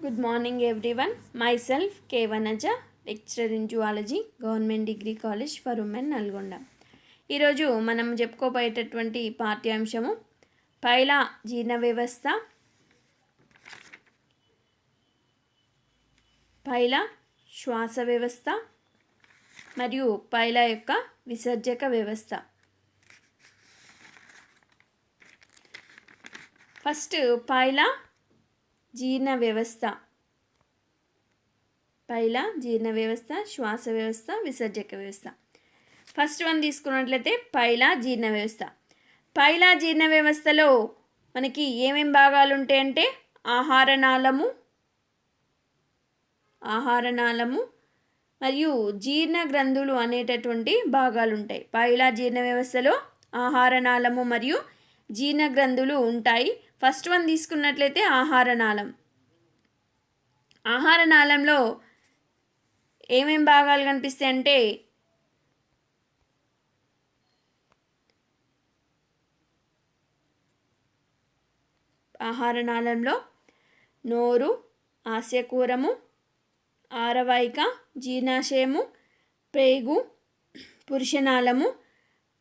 Good morning everyone. Myself K. Vanaja, lecturer in Zoology, Government Degree College for Women, Nalgonda. ఈరోజు మనం చెప్పుకోబోయేటటువంటి పాఠ్యాంశము పైలా జీర్ణ వ్యవస్థ, పైలా శ్వాస వ్యవస్థ మరియు పైలా యొక్క విసర్జక వ్యవస్థ. ఫస్ట్ పైలా జీర్ణ వ్యవస్థ. పైలా జీర్ణ వ్యవస్థ, శ్వాస వ్యవస్థ, విసర్జక వ్యవస్థ. ఫస్ట్ వన్ తీసుకున్నట్లయితే పైలా జీర్ణ వ్యవస్థ. పైలా జీర్ణ వ్యవస్థలో మనకి ఏమేం భాగాలు ఉంటాయంటే ఆహార నాళము మరియు జీర్ణ గ్రంథులు అనేటటువంటి భాగాలు ఉంటాయి. పైలా జీర్ణ వ్యవస్థలో ఆహార నాళము మరియు జీర్ణ గ్రంథులు ఉంటాయి. ఫస్ట్ వన్ తీసుకున్నట్లయితే ఆహార నాళం. ఆహార నాళంలో ఏమేం భాగాలు కనిపిస్తాయి అంటే ఆహార నాళంలో నోరు, ఆస్యకూరము, ఆరవాయిక, జీర్ణాశయము, ప్రేగు, పురుషనాళము,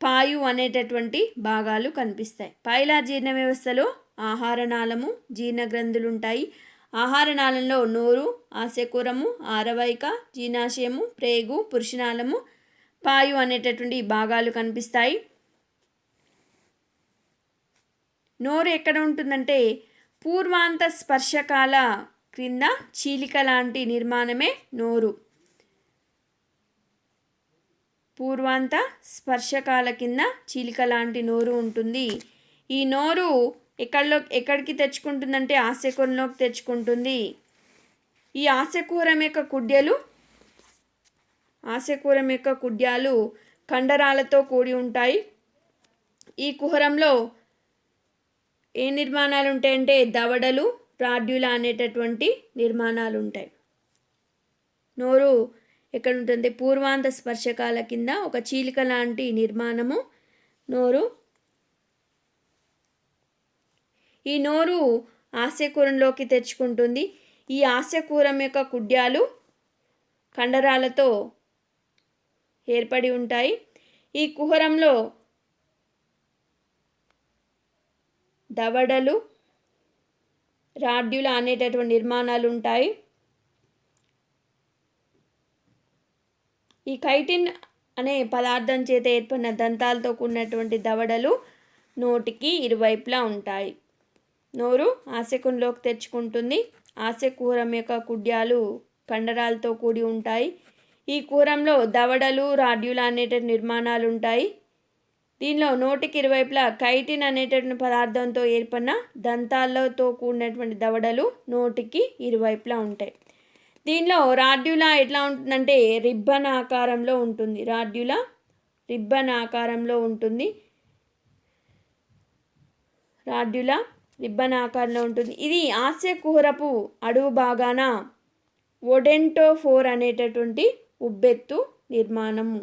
పాయు అనేటటువంటి భాగాలు కనిపిస్తాయి. పైలా జీర్ణ వ్యవస్థలో ఆహార నాళము, జీర్ణ గ్రంథులు ఉంటాయి. ఆహార నాళంలో నోరు, ఆస్యకూరము, ఆరవాయిక, జీర్ణాశయము, ప్రేగు, పురుషనాళము, పాయు అనేటటువంటి భాగాలు కనిపిస్తాయి. నోరు ఎక్కడ ఉంటుందంటే పూర్వాంత స్పర్శకాల క్రింద చీలిక లాంటి నిర్మాణమే నోరు. పూర్వాంత స్పర్శకాల కింద చీలిక లాంటి నోరు ఉంటుంది. ఈ నోరు ఎక్కడికి తెచ్చుకుంటుందంటే ఆస్యకూరంలోకి తెచ్చుకుంటుంది. ఈ ఆస్యకూరం యొక్క కుడ్యాలు కండరాలతో కూడి ఉంటాయి. ఈ కుహరంలో ఏ నిర్మాణాలు ఉంటాయంటే దవడలు, రాడ్యులా అనేటటువంటి నిర్మాణాలు ఉంటాయి. నోరు ఎక్కడ ఉంటుంది? పూర్వాంత స్పర్శకాల కింద ఒక చీలిక లాంటి నిర్మాణము నోరు. ఈ నోరు ఆస్యకూరంలోకి తెచ్చుకుంటుంది. ఈ ఆస్యకూరం యొక్క కుడ్యాలు కండరాలతో ఏర్పడి ఉంటాయి. ఈ కుహరంలో దవడలు, రాడ్యుల అనేటటువంటి నిర్మాణాలు ఉంటాయి. ఈ కైటిన్ అనే పదార్థం చేత ఏర్పడిన దంతాలతో కూడినటువంటి దవడలు నోటికి ఇరువైపులా ఉంటాయి. నోరు ఆస్యకూరంలోకి తెచ్చుకుంటుంది. ఆస్యకూరం యొక్క కుడ్యాలు కండరాలతో కూడి ఉంటాయి. ఈ కుహరంలో దవడలు, రాడ్యుల అనేటువంటి నిర్మాణాలు ఉంటాయి. దీనిలో నోటికి ఇరువైపులా కైటిన్ అనేటటువంటి పదార్థంతో ఏర్పడిన దంతాలతో కూడినటువంటి దవడలు నోటికి ఇరువైపులా ఉంటాయి. దీనిలో రాడ్యులా ఎట్లా ఉంటుందంటే రిబ్బన్ ఆకారంలో ఉంటుంది. రాడ్యులా రిబ్బన్ ఆకారంలో ఉంటుంది. రాడ్యులా రిబ్బన్ ఆకారంలో ఉంటుంది. ఇది ఆస్యకుహరపు అడుగు భాగాన ఒడెంటోఫోర్ అనేటటువంటి ఉబ్బెత్తు నిర్మాణము.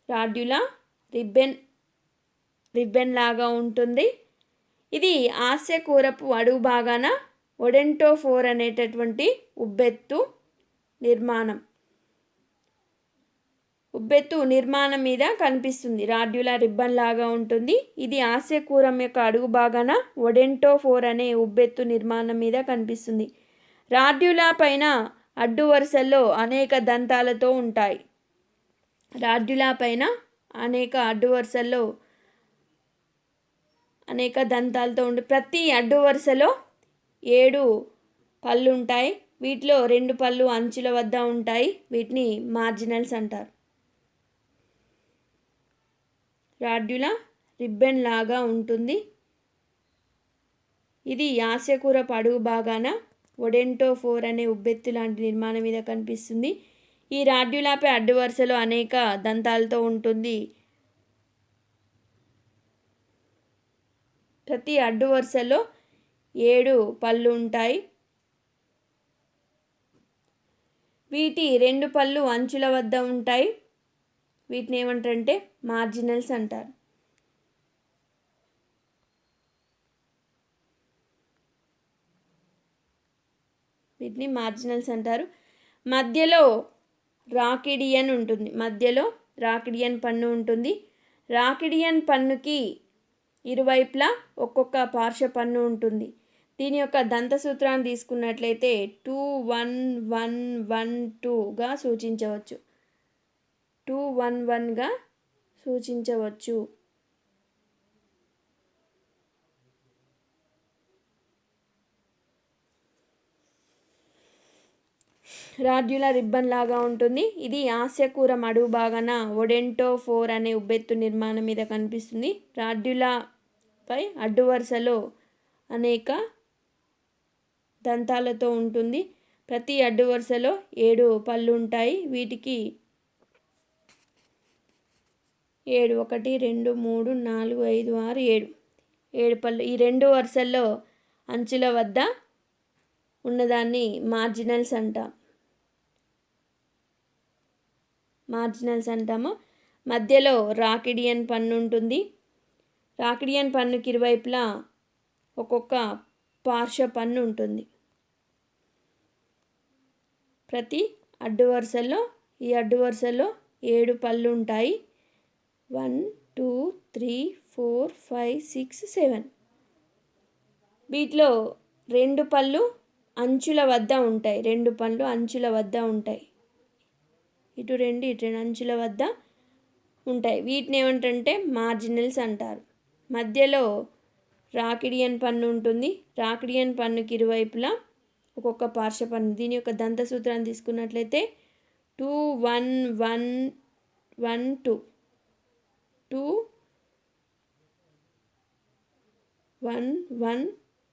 రాడ్యులా రిబ్బన్ లాగా ఉంటుంది. ఇది ఆస్యకూరపు అడుగు భాగాన ఒడెంటోఫోర్ అనేటటువంటి ఉబ్బెత్తు నిర్మాణం మీద కనిపిస్తుంది. రాడ్యులా రిబ్బన్ లాగా ఉంటుంది. ఇది ఆస్యకూరం యొక్క అడుగు భాగాన ఒడెంటోఫోర్ అనే ఉబ్బెత్తు నిర్మాణం మీద కనిపిస్తుంది. రాడ్యులా పైన అడ్డు వరుసల్లో అనేక దంతాలతో ఉంటాయి. రాడ్యులా పైన అనేక అడ్డు వరుసల్లో అనేక దంతాలతో ఉండి ప్రతి అడ్డు వరుసలో 7 పళ్ళు ఉంటాయి. వీటిలో 2 పళ్ళు అంచుల వద్ద ఉంటాయి. వీటిని మార్జినల్స్ అంటారు. రాడ్యులా రిబ్బన్ లాగా ఉంటుంది. ఇది ఆస్యకూరపు అడుగు భాగాన ఒడెంటోఫోర్ అనే ఉబ్బెత్తు లాంటి నిర్మాణం మీద కనిపిస్తుంది. ఈ రాడ్యులాపై అడ్డు వరుసలో అనేక దంతాలతో ఉంటుంది. ప్రతి అడ్డు వరుసలో 7 పళ్ళు ఉంటాయి. వీటి 2 పళ్ళు అంచుల వద్ద ఉంటాయి. వీటిని ఏమంటారంటే మార్జినల్స్ అంటారు. వీటిని మార్జినల్స్ అంటారు. మధ్యలో రాకిడియన్ ఉంటుంది, మధ్యలో రాకిడియన్ పన్ను ఉంటుంది. రాకిడియన్ పన్నుకి ఇరువైపులా ఒక్కొక్క పార్శ్వ పన్ను ఉంటుంది. దీని యొక్క దంత సూత్రాన్ని తీసుకున్నట్లయితే 2 1 1 1 2గా సూచించవచ్చు. 2 1 1గా సూచించవచ్చు. రాడ్యులా రిబ్బన్ లాగా ఉంటుంది. ఇది ఆస్యకూరం అడుగు భాగాన ఒడెంటోఫోర్ అనే ఉబ్బెత్తు నిర్మాణం మీద కనిపిస్తుంది. రాడ్యులాపై అడ్డు వరుసలో అనేక దంతాలతో ఉంటుంది. ప్రతి అడ్డు వరుసలో 7 పళ్ళు ఉంటాయి. వీటికి 7 1 2 3 4 5 6 7 పళ్ళు. ఈ 2 వరుసల్లో అంచుల వద్ద ఉన్నదాన్ని మార్జినల్స్ అంటాము. మధ్యలో రాకిడియన్ పన్ను ఉంటుంది. రాకిడియన్ పన్నుకి ఇరువైపులా ఒక్కొక్క పార్శ్వ పన్ను ఉంటుంది. ప్రతి అడ్డు వరుసల్లో ఈ అడ్డు వరుసల్లో 7 పళ్ళు ఉంటాయి. 1 2 3 4 5 6 7. వీటిలో 2 పళ్ళు అంచుల వద్ద ఉంటాయి. 2 పళ్ళు అంచుల వద్ద ఉంటాయి. ఇటు 2 ఇటు 2 అంచుల వద్ద ఉంటాయి. వీటిని ఏమంటే మార్జినల్స్ అంటారు. మధ్యలో రాకిడియన్ పన్ను ఉంటుంది. రాకిడియన్ పన్నుకి ఇరువైపులా ఒక్కొక్క పార్శ్వ పన్ను. దీని యొక్క దంత సూత్రాన్ని తీసుకున్నట్లయితే 2 1 1 1 2 2 1 1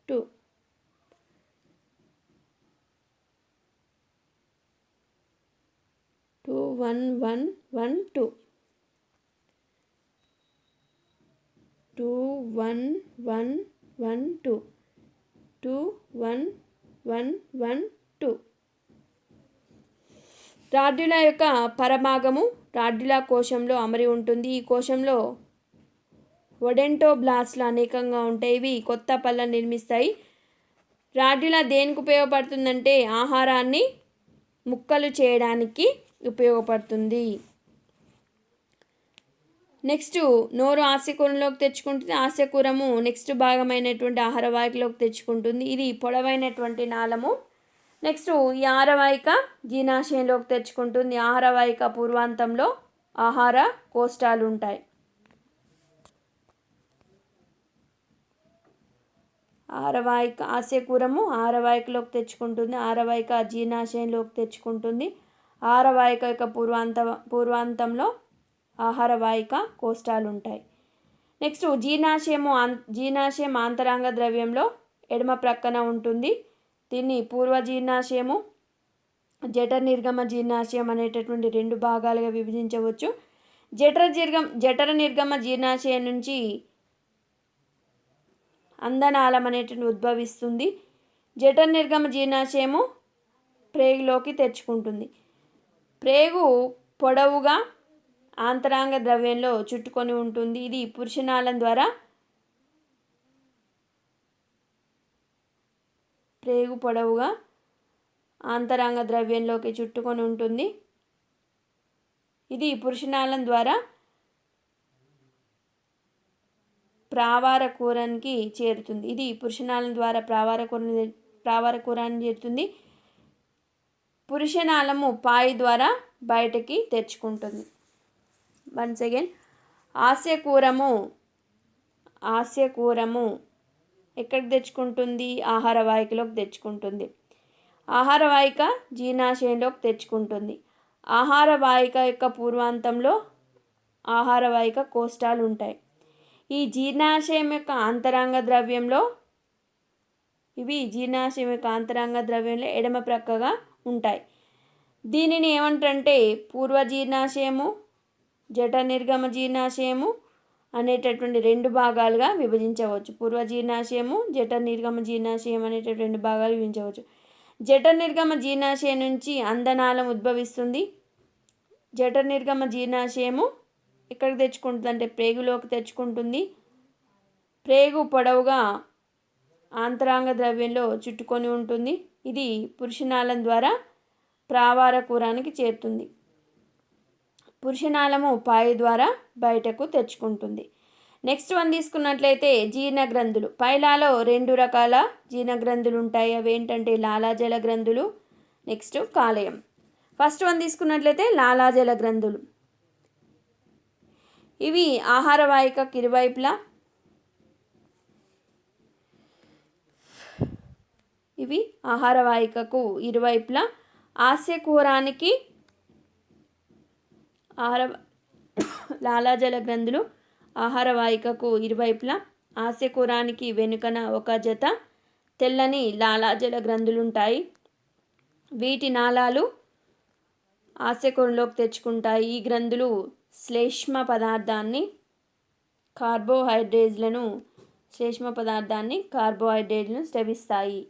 2 2 1 1 1 2 2 1 1 1 2 2 1 1 1 2. రాడ్యులా యొక్క పరభాగము రాడ్యులా కోశంలో అమరి ఉంటుంది. ఈ కోశంలో ఒడెంటోబ్లాస్ట్లు అనేకంగా ఉంటాయి. ఇవి కొత్త పళ్ళను నిర్మిస్తాయి. రాడ్యులా దేనికి ఉపయోగపడుతుందంటే ఆహారాన్ని ముక్కలు చేయడానికి ఉపయోగపడుతుంది. నెక్స్ట్ నోరు ఆస్యకూరంలోకి తెచ్చుకుంటుంది. ఆస్యకూరము నెక్స్ట్ భాగమైనటువంటి ఆహారవాహికలోకి తెచ్చుకుంటుంది. ఇది పొడవైనటువంటి నాళము. నెక్స్ట్ ఈ ఆహారవాహిక జీర్ణాశయంలోకి తెచ్చుకుంటుంది. ఆహారవాహిక పూర్వాంతంలో ఆహార కోష్టాలు ఉంటాయి. ఆహారవాహిక ఆస్యకూరము ఆహారవాహికలోకి తెచ్చుకుంటుంది. ఆహారవాహిక జీర్ణాశయంలోకి తెచ్చుకుంటుంది. ఆహారవాహిక యొక్క పూర్వాంతంలో ఆహారవాహిక కోష్టాలు ఉంటాయి. నెక్స్ట్ జీర్ణాశయం ఆంతరాంగ ద్రవ్యంలో ఎడమ ప్రక్కన ఉంటుంది. దీన్ని పూర్వజీర్ణాశయము, జఠర జీర్ణాశయం అనేటటువంటి 2 భాగాలుగా విభజించవచ్చు. జఠర నిర్గమ జీర్ణాశయం నుంచి అందనాళం అనేటువంటి ఉద్భవిస్తుంది. జఠర నిర్గమ జీర్ణాశయము ప్రేగులోకి తెచ్చుకుంటుంది. ప్రేగు పొడవుగా ఆంతరాంగ ద్రవ్యంలో చుట్టుకొని ఉంటుంది. ఇది పురుషనాళం ద్వారా ప్రేగు పొడవుగా ఆంతరాంగ ద్రవ్యంలోకి చుట్టుకొని ఉంటుంది. ఇది పురుషనాళం ద్వారా ప్రావారకూరానికి చేరుతుంది. ఇది పురుషనాళం ద్వారా ప్రావారకూరానికి చేరుతుంది. పురుషనాళము పాయి ద్వారా బయటకి తెచ్చుకుంటుంది. వన్స్ అగైన్ ఆస్యకూరము ఎక్కడికి తెచ్చుకుంటుంది? ఆహారవాహికలోకి తెచ్చుకుంటుంది. ఆహారవాహిక జీర్ణాశయంలోకి తెచ్చుకుంటుంది. ఆహారవాహిక యొక్క పూర్వాంతంలో ఆహారవాహిక కోష్టాలు ఉంటాయి. ఈ జీర్ణాశయం యొక్క ఆంతరాంగ ద్రవ్యంలో ఎడమ ప్రక్కగా ఉంటాయి. దీనిని ఏమంటే పూర్వజీర్ణాశయము, జఠర నిర్గమ జీర్ణాశయము అనేటటువంటి 2 భాగాలుగా విభజించవచ్చు. పూర్వజీర్ణాశయము, జఠర నిర్గమ జీర్ణాశయం అనేటటువంటి 2 భాగాలు విభజించవచ్చు. జఠర నిర్గమ జీర్ణాశయం నుంచి అందనాళం ఉద్భవిస్తుంది. జఠర నిర్గమ జీర్ణాశయము ఎక్కడికి తెచ్చుకుంటుంది అంటే ప్రేగులోకి తెచ్చుకుంటుంది. ప్రేగు పొడవుగా ఆంతరాంగ ద్రవ్యంలో చుట్టుకొని ఉంటుంది. ఇది పురుషనాళం ద్వారా ప్రావారకూరానికి చేరుతుంది. పురుషనాళము పాయు ద్వారా బయటకు తెచ్చుకుంటుంది. నెక్స్ట్ వన్ తీసుకున్నట్లయితే జీర్ణగ్రంథులు. పైలాలో 2 రకాల జీర్ణగ్రంథులు ఉంటాయి. అవి ఏంటంటే లాలాజల గ్రంథులు, నెక్స్ట్ కాలేయం. ఫస్ట్ వన్ తీసుకున్నట్లయితే లాలాజల గ్రంథులు. ఇవి ఆహార వాహికకు ఇరువైపులా ఆస్యకుహరానికి లాలాజల గ్రంథులు ఆహార వాహికకు ఇరువైపులా ఆస్యకుహరానికి వెనుకన ఒక జత తెల్లని లాలాజల గ్రంథులు ఉంటాయి. వీటి నాళాలు ఆస్యకుహరంలోకి తెచ్చుకుంటాయి. ఈ గ్రంథులు శ్లేష్మ పదార్థాన్ని కార్బోహైడ్రేట్లను స్రవిస్తాయి.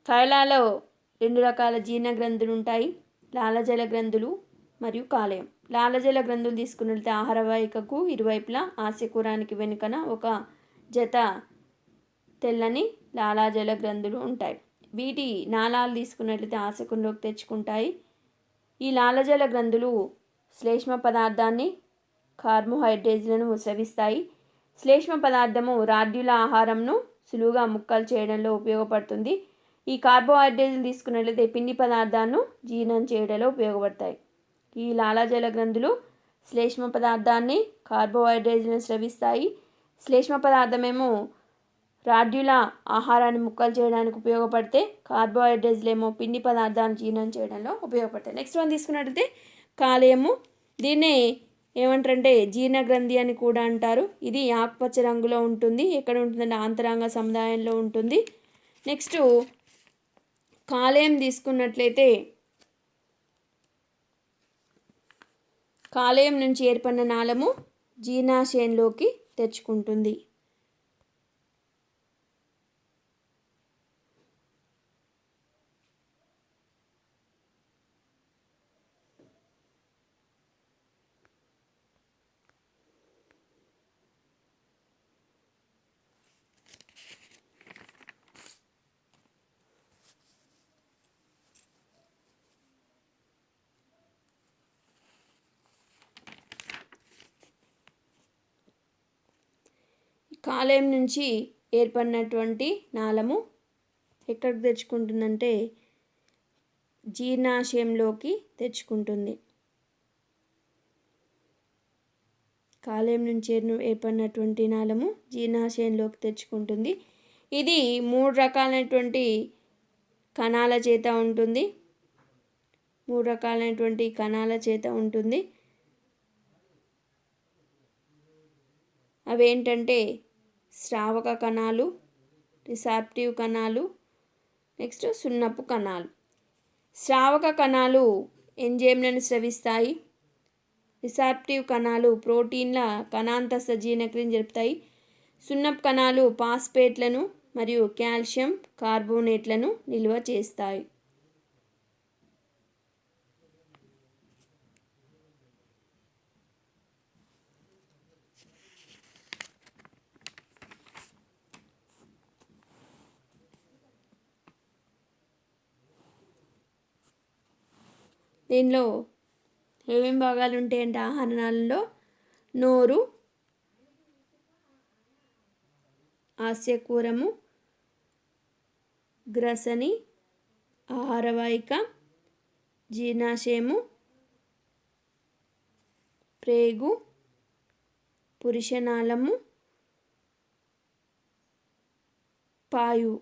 కైలాలో 2 రకాల జీర్ణ గ్రంథులు ఉంటాయి, లాలాజల గ్రంథులు మరియు కాలేయం. లాలాజల గ్రంథులు తీసుకున్నట్లయితే ఆహార వాహికకు ఇరువైపులా ఆస్యకుహరానికి వెనుకన ఒక జత తెల్లని లాలాజల గ్రంథులు ఉంటాయి. వీటి నాళాలు తీసుకున్నట్లయితే ఆస్యకుహరంలోకి తెచ్చుకుంటాయి. ఈ లాలాజల గ్రంథులు శ్లేష్మ పదార్థాన్ని కార్బోహైడ్రేట్లను స్రవిస్తాయి. శ్లేష్మ పదార్థము రాడ్యుల ఆహారంను సులువుగా ముక్కలు చేయడంలో ఉపయోగపడుతుంది. ఈ కార్బోహైడ్రేట్లు తీసుకున్నట్లయితే పిండి పదార్థాలను జీర్ణం చేయడంలో ఉపయోగపడతాయి. ఈ లాలాజల గ్రంథులు శ్లేష్మ పదార్థాన్ని కార్బోహైడ్రేట్లను స్రవిస్తాయి. శ్లేష్మ పదార్థమేమో రాడ్యుల ఆహారాన్ని ముక్కలు చేయడానికి ఉపయోగపడితే కార్బోహైడ్రేట్స్ ఏమో పిండి పదార్థాన్ని జీర్ణం చేయడంలో ఉపయోగపడతాయి. నెక్స్ట్ వన్ తీసుకున్నట్లయితే కాలేయము. దీన్నే ఏమంటారంటే జీర్ణగ్రంథి అని కూడా అంటారు. ఇది ఆకుపచ్చ రంగులో ఉంటుంది. ఎక్కడ ఉంటుందంటే ఆంతరాంగ సముదాయంలో ఉంటుంది. నెక్స్ట్ కాలేయం తీసుకున్నట్లయితే కాలేయం నుంచి ఏర్పడిన నాళము జీర్ణాశయంలోకి తెచ్చుకుంటుంది. కాలేయం నుంచి ఏర్పడినటువంటి నాళము ఎక్కడికి తెచ్చుకుంటుందంటే జీర్ణాశయంలోకి తెచ్చుకుంటుంది. కాలేయం నుంచి ఏర్పడినటువంటి నాళము జీర్ణాశయంలోకి తెచ్చుకుంటుంది. ఇది 3 రకాలైనటువంటి కణాల చేత ఉంటుంది. అవేంటంటే స్రావక కణాలు, రిసాప్టివ్ కణాలు, నెక్స్ట్ సున్నపు కణాలు. స్రావక కణాలు ఎంజైమ్లను స్రవిస్తాయి. రిసాప్టివ్ కణాలు ప్రోటీన్ల కణాంతస్థ జీర్ణక్రియను జరుపుతాయి. సున్నపు కణాలు ఫాస్ఫేట్లను మరియు కాల్షియం కార్బోనేట్లను నిల్వ చేస్తాయి. దీనిలో ఏమేమి భాగాలు ఉంటాయంటే ఆహార నాళంలో నోరు, ఆస్యకుహరము, గ్రసని, ఆహారవాహిక, జీర్ణాశయము, ప్రేగు, పురుషనాళము, పాయు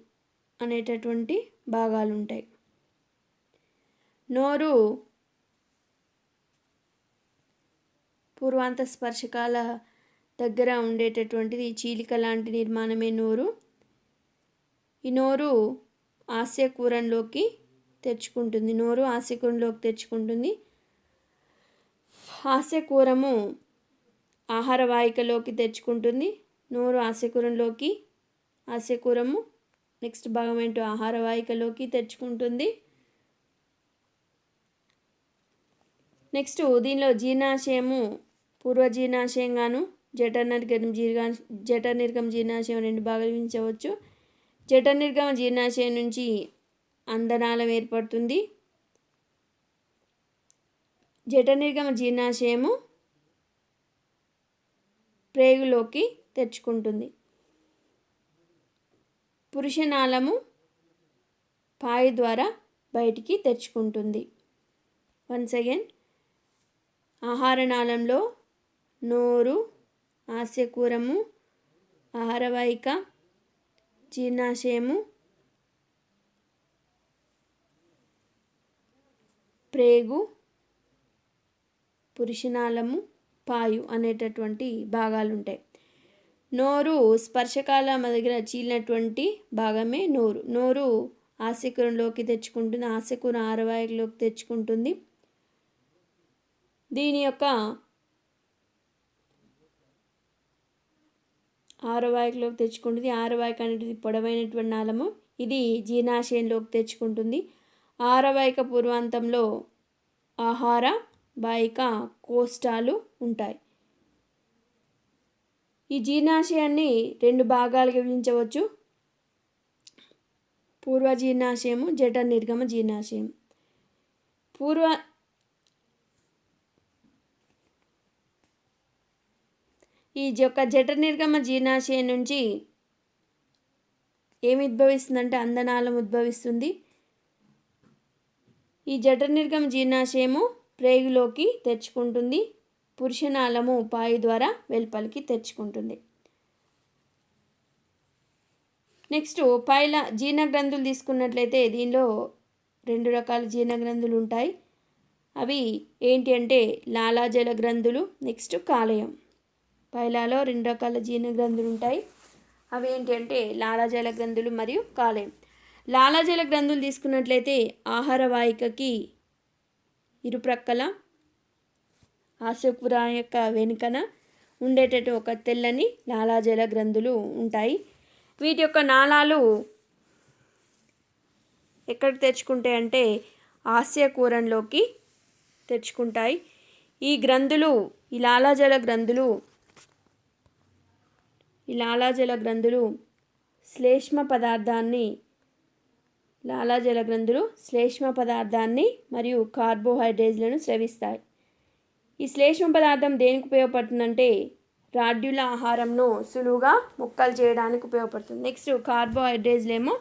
అనేటటువంటి భాగాలు ఉంటాయి. నోరు పూర్వాంత స్పర్శకాల దగ్గర ఉండేటటువంటిది. చీలిక లాంటి నిర్మాణమే నోరు. ఈ నోరు ఆస్యకుహరంలోకి తెచ్చుకుంటుంది. ఆస్యకుహరము ఆహార వాహికలోకి తెచ్చుకుంటుంది. నోరు ఆస్యకుహరము నెక్స్ట్ భాగం ఏంటో ఆహార వాహికలోకి తెచ్చుకుంటుంది. నెక్స్ట్ దీనిలో జీర్ణాశయము పూర్వజీర్ణాశయంగాను జఠరనిర్గమ జీర్ణాశయం 2 భాగాలు విభజించవచ్చు. జఠరనిర్గమ జీర్ణాశయం నుంచి అందనాళం ఏర్పడుతుంది. జఠరనిర్గమ జీర్ణాశయము ప్రేగులోకి తెచ్చుకుంటుంది. పురుషనాళము పాయి ద్వారా బయటికి తెచ్చుకుంటుంది. వన్స్ అగైన్, ఆహారనాళంలో నోరు, ఆస్యకూరము, ఆహారవాహిక, జీర్ణాశయము, ప్రేగు, పురుషనాళము, పాయు అనేటటువంటి భాగాలు ఉంటాయి. నోరు స్పర్శకాల దగ్గర చీలినటువంటి భాగమే నోరు. నోరు ఆస్యకూరంలోకి తెచ్చుకుంటుంది, ఆస్యకూర ఆహారవాహికలోకి తెచ్చుకుంటుంది. దీని యొక్క ఆహారవాహికలోకి తెచ్చుకుంటుంది. ఆహారవాహిక అనేది పొడవైనటువంటి నాళము. ఇది జీర్ణాశయంలోకి తెచ్చుకుంటుంది. ఆహారవాహిక పూర్వాంతంలో ఆహార వాహిక కోష్టాలు ఉంటాయి. ఈ జీర్ణాశయాన్ని 2 భాగాలుగా విభజించవచ్చు. పూర్వ జీర్ణాశయము, జఠరనిర్గమ జీర్ణాశయం. ఈ యొక్క జఠరనిర్గమ జీర్ణాశయం నుంచి ఏమి ఉద్భవిస్తుందంటే అందనాళం ఉద్భవిస్తుంది. ఈ జఠరనిర్గమ జీర్ణాశయము ప్రేగులోకి తెచ్చుకుంటుంది. పురుషనాళము పాయి ద్వారా వెలుపలికి తెచ్చుకుంటుంది. నెక్స్ట్ పైల జీర్ణగ్రంథులు తీసుకున్నట్లయితే దీనిలో 2 రకాల జీర్ణగ్రంథులు ఉంటాయి. అవి ఏంటి అంటే లాలాజల గ్రంథులు, నెక్స్ట్ కాలేయం. పైలాలో 2 రకాల జీర్ణగ్రంథులు ఉంటాయి. అవి ఏంటి అంటే లాలాజల గ్రంథులు మరియు కాలేయం. లాలాజల గ్రంథులు తీసుకున్నట్లయితే ఆహారవాహికకి ఇరుప్రక్కల ఆస్యకూర యొక్క వెనుకన ఉండేటట్టు ఒక తెల్లని లాలాజల గ్రంథులు ఉంటాయి. వీటి యొక్క నాళాలు ఎక్కడికి తెచ్చుకుంటాయి అంటే ఆస్యకూరంలోకి తెచ్చుకుంటాయి. ఈ గ్రంథులు ఈ లాలాజల గ్రంథులు శ్లేష్మ పదార్థాన్ని మరియు కార్బోహైడ్రేట్లను స్రవిస్తాయి. ఈ శ్లేష్మ పదార్థం దేనికి ఉపయోగపడుతుందంటే రాడ్యుల ఆహారంను సులువుగా ముక్కలు చేయడానికి ఉపయోగపడుతుంది. నెక్స్ట్ కార్బోహైడ్రేట్స్ ఏమో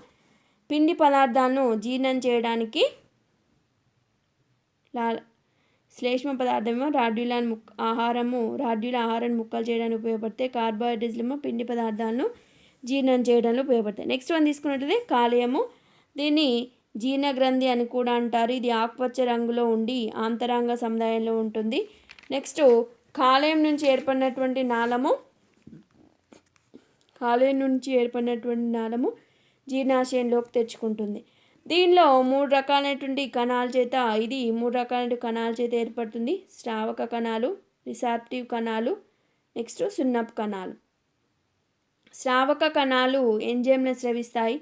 పిండి పదార్థాలను జీర్ణం చేయడానికి, శ్లేష్మ పదార్థమేమో రాడ్యుల ఆహారాన్ని ముక్కలు చేయడానికి ఉపయోగపడతాయి. కార్బోహైడ్రేట్స్ ఏమో పిండి పదార్థాలను జీర్ణం చేయడానికి ఉపయోగపడతాయి. నెక్స్ట్ వన్ తీసుకున్నట్లయితే కాలేయము. దీన్ని జీర్ణగ్రంథి అని కూడా అంటారు. ఇది ఆకుపచ్చ రంగులో ఉండి ఆంతరాంగ సముదాయంలో ఉంటుంది. నెక్స్ట్ కాలేయం నుంచి ఏర్పడినటువంటి నాళము జీర్ణాశయంలోకి తెచ్చుకుంటుంది. దీనిలో 3 రకాలైనటువంటి కణాల చేత ఏర్పడుతుంది. శ్రావక కణాలు, రిసాప్టివ్ కణాలు, నెక్స్ట్ సున్నపు కణాలు. శ్రావక కణాలు ఎంజైమ్లను స్రవిస్తాయి.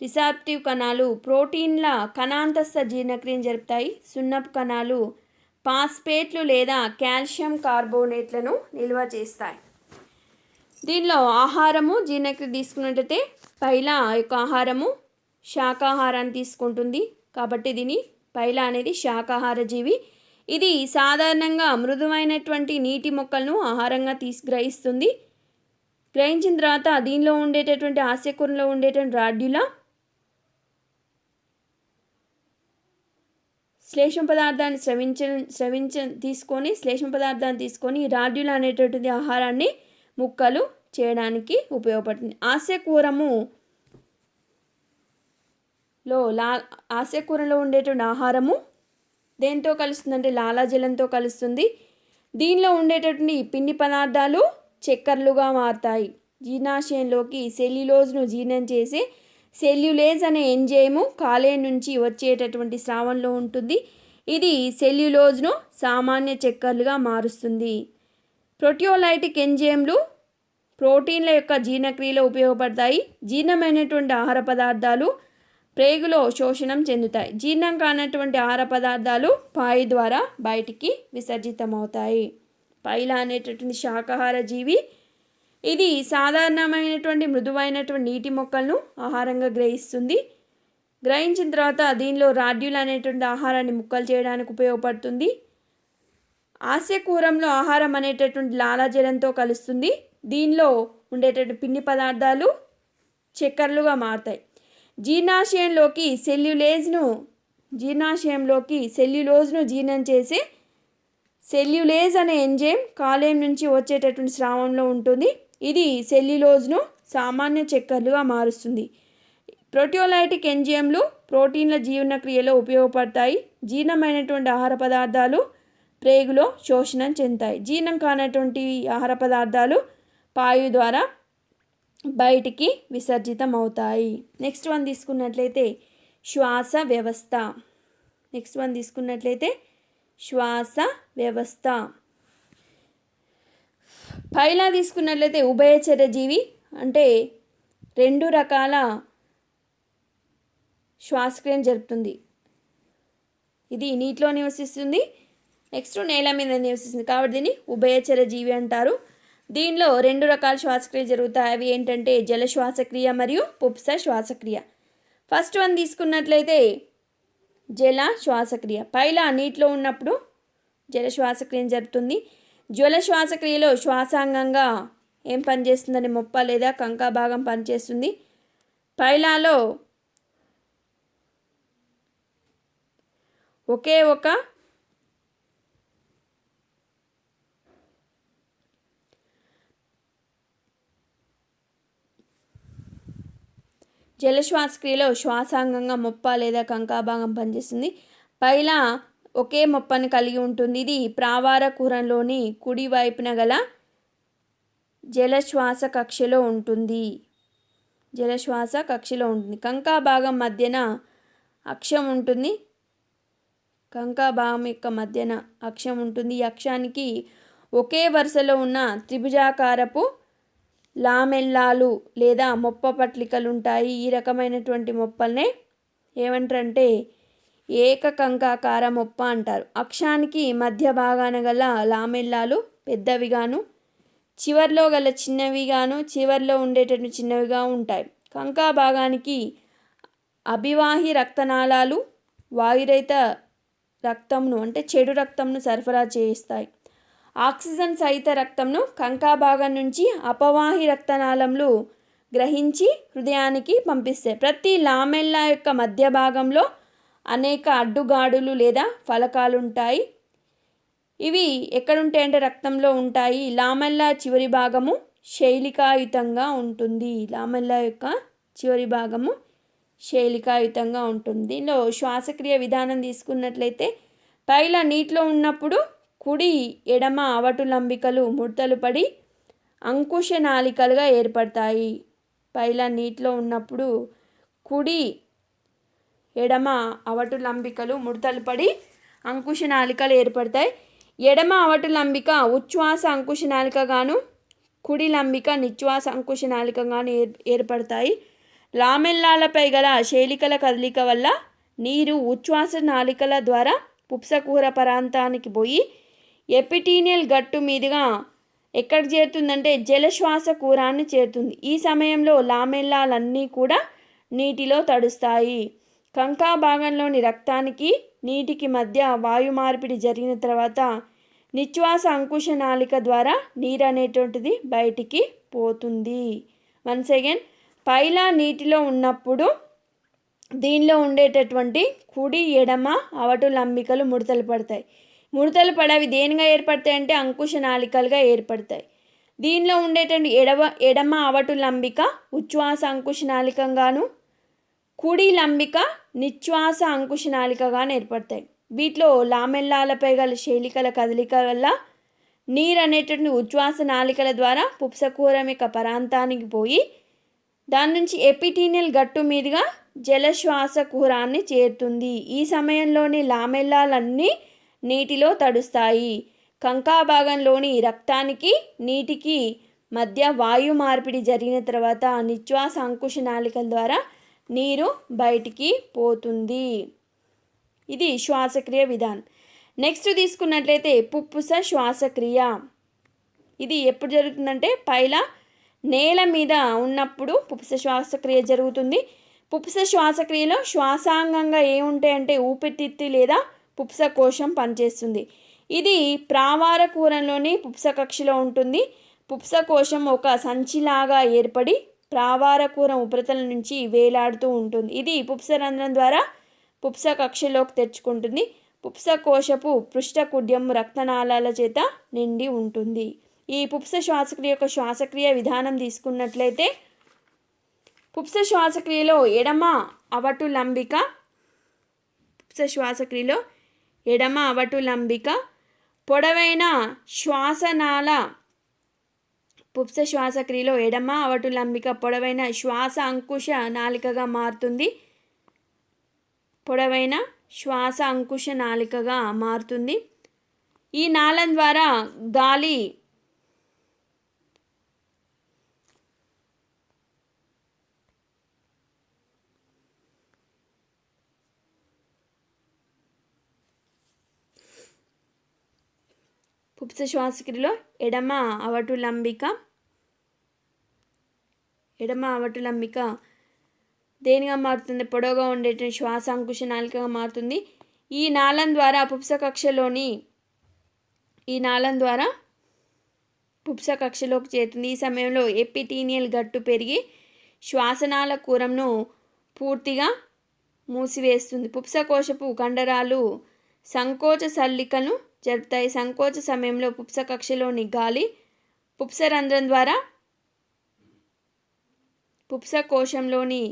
రిసాప్టివ్ కణాలు ప్రోటీన్ల కణాంతస్థ జీర్ణక్రియను జరుపుతాయి. సున్నపు కణాలు పాస్పేట్లు లేదా కాల్షియం కార్బోనేట్లను నిల్వ చేస్తాయి. దీనిలో ఆహారము జీర్ణక్రియ తీసుకున్నట్టయితే పైలా యొక్క ఆహారము శాకాహారాన్ని తీసుకుంటుంది. కాబట్టి దీని పైలా అనేది శాకాహార జీవి. ఇది సాధారణంగా మృదువైనటువంటి నీటి మొక్కలను ఆహారంగా గ్రహిస్తుంది. గ్రహించిన తర్వాత దీనిలో ఉండేటటువంటి ఆస్యకూరంలో ఉండేటువంటి రాడ్యుల శ్లేష్మ పదార్థాన్ని తీసుకొని రాడ్యుల అనేటటువంటి ఆహారాన్ని ముక్కలు చేయడానికి ఉపయోగపడుతుంది. ఆస్యకూరలో ఉండేటువంటి ఆహారము దేంతో కలుస్తుందంటే లాలాజలంతో కలుస్తుంది. దీనిలో ఉండేటటువంటి పిండి పదార్థాలు చక్కెరలుగా మారుతాయి. జీర్ణాశయంలోకి సెల్యులోజ్ను జీర్ణం చేసే సెల్యులేజ్ అనే ఎంజైము కాలేయం నుంచి వచ్చేటటువంటి స్రావంలో ఉంటుంది. ఇది సెల్యులోజ్ను సామాన్య చక్కెరలుగా మారుస్తుంది. ప్రోటియోలైటిక్ ఎంజైమ్లు ప్రోటీన్ల యొక్క జీర్ణక్రియలో ఉపయోగపడతాయి. జీర్ణమైనటువంటి ఆహార పదార్థాలు ప్రేగులో శోషణం చెందుతాయి. జీర్ణం కానటువంటి ఆహార పదార్థాలు పాయి ద్వారా బయటికి విసర్జితమవుతాయి. పైలా అనేటటువంటి శాకాహార జీవి ఇది సాధారణమైనటువంటి మృదువైనటువంటి నీటి మొక్కలను ఆహారంగా గ్రహిస్తుంది. గ్రహించిన తర్వాత దీనిలో రాడ్యూల్ అనేటువంటి ఆహారాన్ని ముక్కలు చేయడానికి ఉపయోగపడుతుంది. ఆస్యకూరంలో ఆహారం అనేటటువంటి లాలాజలంతో కలుస్తుంది. దీనిలో ఉండేటటువంటి పిండి పదార్థాలు చక్కెరలుగా మారుతాయి. జీర్ణాశయంలోకి సెల్యులోజ్ను జీర్ణం చేసే సెల్యులేజ్ అనే ఎంజైమ్ కాలేయం నుంచి వచ్చేటటువంటి స్రావంలో ఉంటుంది. ఇది సెల్యులోజ్ను సామాన్య చక్కెరలుగా మారుస్తుంది. ప్రోటియోలైటిక్ ఎంజైమ్లు ప్రోటీన్ల జీర్ణక్రియలో ఉపయోగపడతాయి. జీర్ణమైనటువంటి ఆహార పదార్థాలు ప్రేగులో శోషణం చెందుతాయి. జీర్ణం కానటువంటి ఆహార పదార్థాలు పాయు ద్వారా బయటికి విసర్జితం అవుతాయి. నెక్స్ట్ వన్ తీసుకున్నట్లయితే శ్వాస వ్యవస్థ. పైలా తీసుకున్నట్లయితే ఉభయచర జీవి, అంటే 2 రకాల శ్వాసక్రియను జరుపుతుంది. ఇది నీటిలో నివసిస్తుంది, నెక్స్ట్ నేల మీద నివసిస్తుంది, కాబట్టి దీన్ని ఉభయచర జీవి అంటారు. దీనిలో 2 రకాల శ్వాసక్రియ జరుగుతాయి. అవి ఏంటంటే జల శ్వాసక్రియ మరియు పుప్స శ్వాసక్రియ. ఫస్ట్ వన్ తీసుకున్నట్లయితే జల శ్వాసక్రియ. పైలా నీటిలో ఉన్నప్పుడు జల శ్వాసక్రియను జరుపుతుంది. జ్వల శ్వాసక్రియలో శ్వాసాంగంగా ఏం పనిచేస్తుందని మొప్ప లేదా కంకా భాగం పనిచేస్తుంది. పైలాలో ఒకే ఒక జలశ్వాసక్రియలో శ్వాసాంగంగా మొప్ప లేదా కంకాభాగం పనిచేస్తుంది. పైలా ఒకే మొప్పని కలిగి ఉంటుంది. ఇది ప్రావార కుహరంలోని కుడి వైపున గల జలశ్వాస కక్షలో ఉంటుంది. కంకాభాగం మధ్యన అక్షం ఉంటుంది. కంకాభాగం యొక్క మధ్యన అక్షం ఉంటుంది. ఈ అక్షానికి ఒకే వరుసలో ఉన్న త్రిభుజాకారపు లామెల్లాలు లేదా మొప్ప పట్లికలు ఉంటాయి. ఈ రకమైనటువంటి మొప్పల్నే ఏమంటారంటే ఏకకంకాకార మొప్ప అంటారు. అక్షానికి మధ్య భాగాన గల లామెల్లాలు పెద్దవిగాను, చివర్లో గల చిన్నవిగాను, చివర్లో ఉండేటటువంటి చిన్నవిగా ఉంటాయి. కంకా భాగానికి అభివాహి రక్తనాళాలు వాయురహిత రక్తంను, అంటే చెడు రక్తంను సరఫరా చేస్తాయి. ఆక్సిజన్ సహిత రక్తంను కంకా భాగం నుంచి అపవాహి రక్తనాళంలు గ్రహించి హృదయానికి పంపిస్తాయి. ప్రతి లామెల్లా యొక్క మధ్య భాగంలో అనేక అడ్డుగాడులు లేదా ఫలకాలు ఉంటాయి. ఇవి ఎక్కడుంటాయంటే రక్తంలో ఉంటాయి. లామెల్లా చివరి భాగము శైలికాయుతంగా ఉంటుంది. దీనిలో శ్వాసక్రియ విధానం తీసుకున్నట్లయితే పైలా నీటిలో ఉన్నప్పుడు కుడి ఎడమ అవటు లంబికలు ముడతలు పడి అంకుశ నాళికలుగా ఏర్పడతాయి. పైలా నీటిలో ఉన్నప్పుడు కుడి ఎడమ అవటు లంబికలు ముడతలు పడి అంకుశ నాళికలు ఏర్పడతాయి. ఎడమ అవటు లంబిక ఉచ్ఛ్వాస అంకుశ నాళికగాను, కుడి లంబిక నిశ్వాస అంకుశ నాళికగాను ఏర్పడతాయి. లామెల్లాలపై గల శైలికల కదలిక వల్ల నీరు ఉచ్ఛ్వాస నాళికల ద్వారా పుప్సకుహర ప్రాంతానికి పోయి ఎపిటీనియల్ గట్టు మీదుగా ఎక్కడికి చేరుతుందంటే జలశ్వాస కుహరాన్ని చేరుతుంది. ఈ సమయంలో లామెల్లాలన్నీ కూడా నీటిలో తడుస్తాయి. కంకా భాగంలోని రక్తానికి నీటికి మధ్య వాయు మార్పిడి జరిగిన తర్వాత నిశ్వాస అంకుశ నాళిక ద్వారా నీరు అనేటువంటిది బయటికి పోతుంది. వన్స్ అగైన్, పైలా నీటిలో ఉన్నప్పుడు దీనిలో ఉండేటటువంటి కుడి ఎడమ అవటు లంబికలు ముడతలు పడతాయి. ముడతలు పడవి దేనిగా ఏర్పడతాయి అంటే అంకుశ నాళికలుగా ఏర్పడతాయి. దీనిలో ఉండేటువంటి ఎడమ అవటు లంబిక ఉచ్ఛ్వాస అంకుశ నాళికంగాను, కుడి లంబిక నిశ్వాస అంకుశ నాళికగాను ఏర్పడతాయి. వీటిలో లామెల్లాలపై గల శైలికల కదలిక వల్ల నీరు అనేటువంటి ఉచ్ఛ్వాస నాళికల ద్వారా పుప్సకుహరం యొక్క ప్రాంతానికి పోయి దాని నుంచి ఎపిటీనియల్ గట్టు మీదుగా జలశ్వాస కుహరాన్ని చేరుతుంది. ఈ సమయంలోని లామెల్లాలన్నీ నీటిలో తడుస్తాయి. కంకా భాగంలోని రక్తానికి నీటికి మధ్య వాయు మార్పిడి జరిగిన తర్వాత నిశ్వాస అంకుశ నాళికల ద్వారా నీరు బయటికి పోతుంది. ఇది శ్వాసక్రియ విధానం. నెక్స్ట్ తీసుకున్నట్లయితే పుప్పుస శ్వాసక్రియ. ఇది ఎప్పుడు జరుగుతుందంటే పైలా నేల మీద ఉన్నప్పుడు పుప్స శ్వాసక్రియ జరుగుతుంది. పుప్స శ్వాసక్రియలో శ్వాసాంగంగా ఏముంటాయంటే ఊపిరితిత్తు లేదా పుప్స కోశం పనిచేస్తుంది. ఇది ప్రావార కూరంలోని పుప్స కక్షలో ఉంటుంది. పుప్స కోశం ఒక సంచిలాగా ఏర్పడి ప్రావార కూరం ఉపరితలం నుంచి వేలాడుతూ ఉంటుంది. ఇది పుప్స రంధ్రం ద్వారా పుప్స కక్షలోకి తెచ్చుకుంటుంది. పుప్స కోశపు పృష్ఠకుడ్యం రక్తనాళాల చేత నిండి ఉంటుంది. ఈ పుప్స శ్వాసక్రియ యొక్క శ్వాసక్రియ విధానం తీసుకున్నట్లయితే పుప్స శ్వాసక్రియలో ఎడమ అవటులంబిక పుప్స శ్వాసక్రియలో ఎడమ అవటులంబిక పొడవైన శ్వాసనాళ పుప్స శ్వాసక్రియలో ఎడమ అవటులంబిక పొడవైన శ్వాస అంకుశ నాళికగా మారుతుంది. పొడవైన శ్వాస అంకుశ నాళికగా మారుతుంది. ఈ నాళం ద్వారా గాలి పుప్స శ్వాసక్రియలో ఎడమ అవటులంబిక దేనిగా మారుతుంది? పొడవుగా ఉండేటువంటి శ్వాస అంకుశ నాళికగా మారుతుంది. ఈ నాళం ద్వారా పుప్స కక్షలోకి చేరుతుంది. ఈ సమయంలో ఎపిటీనియల్ గట్టు పెరిగి శ్వాసనాళ కూరంను పూర్తిగా మూసివేస్తుంది. పుప్స కోశపు కండరాలు సంకోచ సల్లికను జరుపుతాయి. సంకోచ సమయంలో పుప్స కక్షలోని గాలి పుప్స రంధ్రం ద్వారా పుప్స కోశంలోని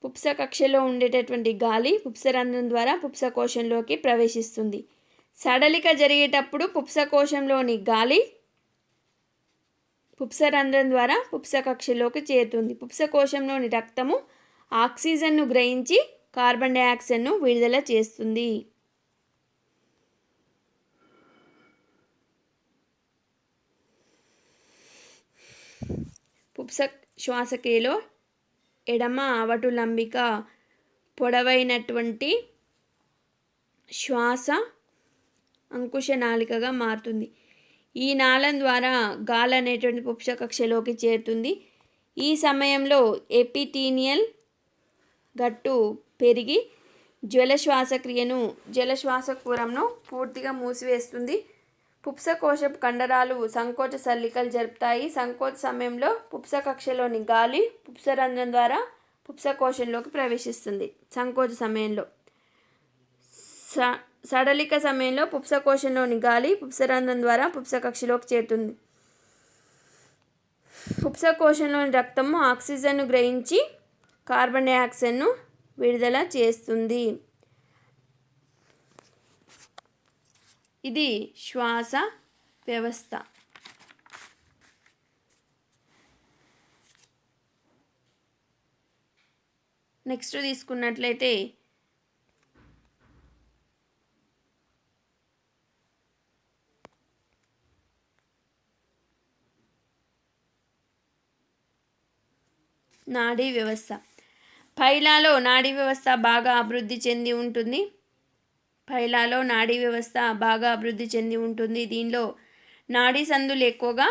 పుప్స కక్షలో ఉండేటటువంటి గాలి పుప్స రంధ్రం ద్వారా పుప్స కోశంలోకి ప్రవేశిస్తుంది. సడలిక జరిగేటప్పుడు పుప్స కోశంలోని గాలి పుప్స రంధ్రం ద్వారా పుప్స కక్షలోకి చేరుతుంది. పుప్స కోశంలోని రక్తము ఆక్సిజన్ను గ్రహించి కార్బన్ డయాక్సైడ్ను విడుదల చేస్తుంది. పుప్స శ్వాసక్రియలో ఎడమ అవటులంబిక పొడవైనటువంటి శ్వాస అంకుశ నాళికగా మారుతుంది. ఈ నాళం ద్వారా గాలి అనేటువంటి పుప్స కక్షలోకి చేరుతుంది. ఈ సమయంలో ఎపిటీనియల్ గట్టు పెరిగి జలశ్వాస కూరంను పూర్తిగా మూసివేస్తుంది. పుప్స కోశపు కండరాలు సంకోచ సల్లికలు జరుపుతాయి. సంకోచ సమయంలో పుప్స కక్షలోని గాలి పుప్స రంధ్రం ద్వారా పుప్స కోశంలోకి ప్రవేశిస్తుంది. సంకోచ సమయంలో సడలిక సమయంలో పుప్స కోశంలోని గాలి పుప్స రంధ్రం ద్వారా పుప్స కక్షలోకి చేరుతుంది. పుప్స కోశంలోని రక్తము ఆక్సిజన్ను గ్రహించి కార్బన్ డయాక్సైడ్ను విడుదల చేస్తుంది. ఇది శ్వాస వ్యవస్థ. నెక్స్ట్ తీసుకున్నట్లయితే నాడీ వ్యవస్థ. పైలాలో నాడీ వ్యవస్థ బాగా అభివృద్ధి చెంది ఉంటుంది. దీనిలో నాడీ సందులు ఎక్కువగా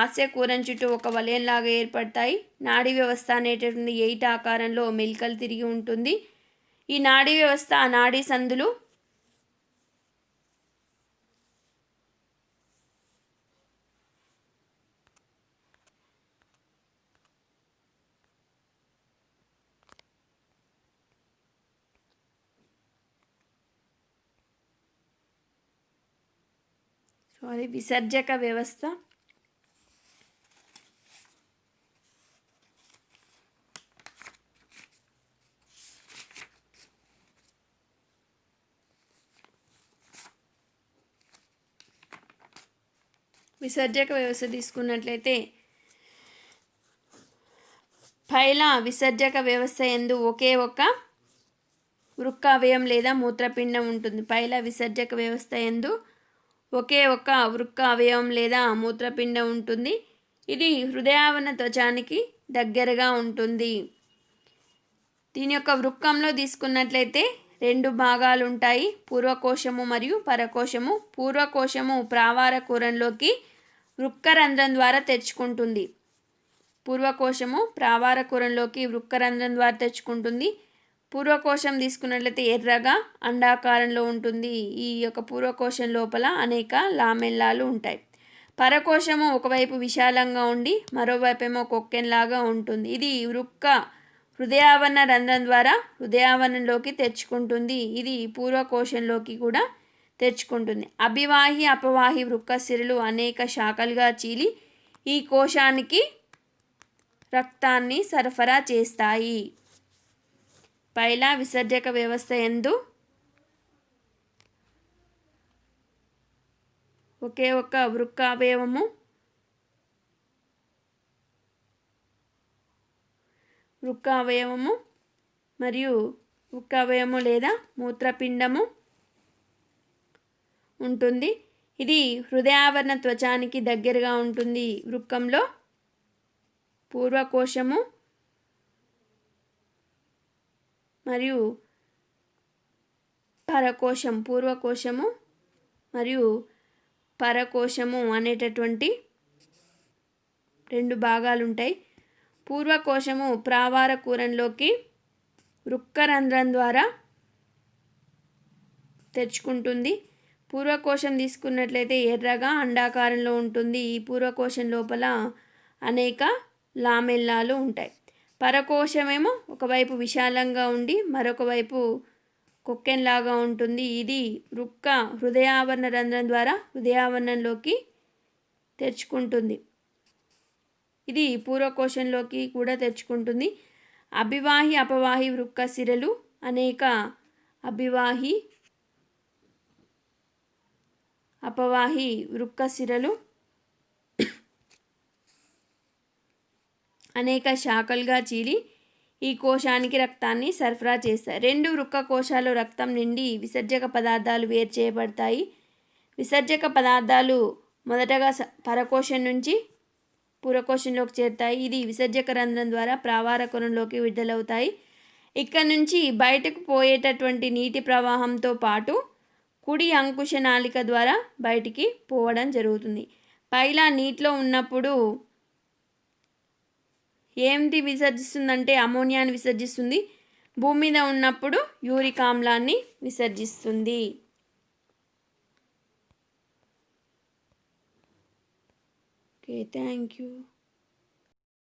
ఆస్య కూరం చుట్టూ ఒక వలయంలాగా ఏర్పడతాయి. నాడీ వ్యవస్థ అనేటటువంటి 8 ఆకారంలో మెలికలు తిరిగి ఉంటుంది. ఈ నాడీ వ్యవస్థ నాడీ సందులు విసర్జక వ్యవస్థ. విసర్జక వ్యవస్థ తీసుకున్నట్లయితే పైలా విసర్జక వ్యవస్థ యందు ఒకే ఒక వృక్క అవయవం లేదా మూత్రపిండం ఉంటుంది. పైలా విసర్జక వ్యవస్థ యందు ఒకే ఒక వృక్క అవయవం లేదా మూత్రపిండం ఉంటుంది. ఇది హృదయావరణ త్వచానికి దగ్గరగా ఉంటుంది. దీని యొక్క వృక్కంలో తీసుకున్నట్లయితే రెండు భాగాలు ఉంటాయి, పూర్వకోశము మరియు పరకోశము. పూర్వకోశము ప్రావార కూరంలోకి వృక్కరంధ్రం ద్వారా తెచ్చుకుంటుంది. పూర్వకోశము ప్రావార కూరంలోకి వృక్కరంధ్రం ద్వారా తెచ్చుకుంటుంది. పూర్వకోశం తీసుకున్నట్లయితే ఎర్రగా అండాకారంలో ఉంటుంది. ఈ యొక్క పూర్వకోశం లోపల అనేక లామెల్లాలు ఉంటాయి. పరకోశము ఒకవైపు విశాలంగా ఉండి మరోవైపేమో కొక్కెన్లాగా ఉంటుంది. ఇది వృక్క హృదయావరణ రంధ్రం ద్వారా హృదయావరణలోకి తెచ్చుకుంటుంది. ఇది పూర్వకోశంలోకి కూడా తెచ్చుకుంటుంది. అభివాహి అపవాహి వృక్క సిరలు అనేక శాఖలుగా చీలి ఈ కోశానికి రక్తాన్ని సరఫరా చేస్తాయి. పైలా విసర్జక వ్యవస్థ యందు ఒకే ఒక వృక్కావయవము మరియు వృక్కావయవము లేదా మూత్రపిండము ఉంటుంది. ఇది హృదయావరణ త్వచానికి దగ్గరగా ఉంటుంది. వృక్కంలో పూర్వకోశము మరియు పరకోశం, పూర్వకోశము మరియు పరకోశము అనేటటువంటి రెండు భాగాలు ఉంటాయి. పూర్వకోశము ప్రావార కూరంలోకి వృక్కరంధ్రం ద్వారా తెచ్చుకుంటుంది. పూర్వకోశం తీసుకున్నట్లయితే ఎర్రగా అండాకారంలో ఉంటుంది. ఈ పూర్వకోశం లోపల అనేక లామెల్లాలు ఉంటాయి. పరకోశమేమో ఒకవైపు విశాలంగా ఉండి మరొక వైపు కొక్కెన్లాగా ఉంటుంది. ఇది వృక్క హృదయావరణ రంధ్రం ద్వారా హృదయావరణంలోకి తెచ్చుకుంటుంది. ఇది పూర్వకోశంలోకి కూడా తెచ్చుకుంటుంది. అభివాహి అపవాహి వృక్క సిరలు అనేక అభివాహి అపవాహి వృక్క సిరలు అనేక శాఖలుగా చీలి ఈ కోశానికి రక్తాన్ని సరఫరా చేస్తాయి. రెండు వృక్క కోశాలు రక్తం నిండి విసర్జక పదార్థాలు వేరు చేయబడతాయి. విసర్జక పదార్థాలు మొదటగా పరకోశం నుంచి పూర్వకోశంలోకి చేరుతాయి. ఇది విసర్జక రంధ్రం ద్వారా ప్రావార కొరంలోకి విడుదలవుతాయి. ఇక్కడ నుంచి బయటకు పోయేటటువంటి నీటి ప్రవాహంతో పాటు కుడి అంకుశ నాళిక ద్వారా బయటికి పోవడం జరుగుతుంది. పైలా నీటిలో ఉన్నప్పుడు ఏంటి విసర్జిస్తుందంటే అమోనియాని విసర్జిస్తుంది. భూమి మీద ఉన్నప్పుడు యూరిక్ ఆమ్లాన్ని విసర్జిస్తుంది. Okay, thank you.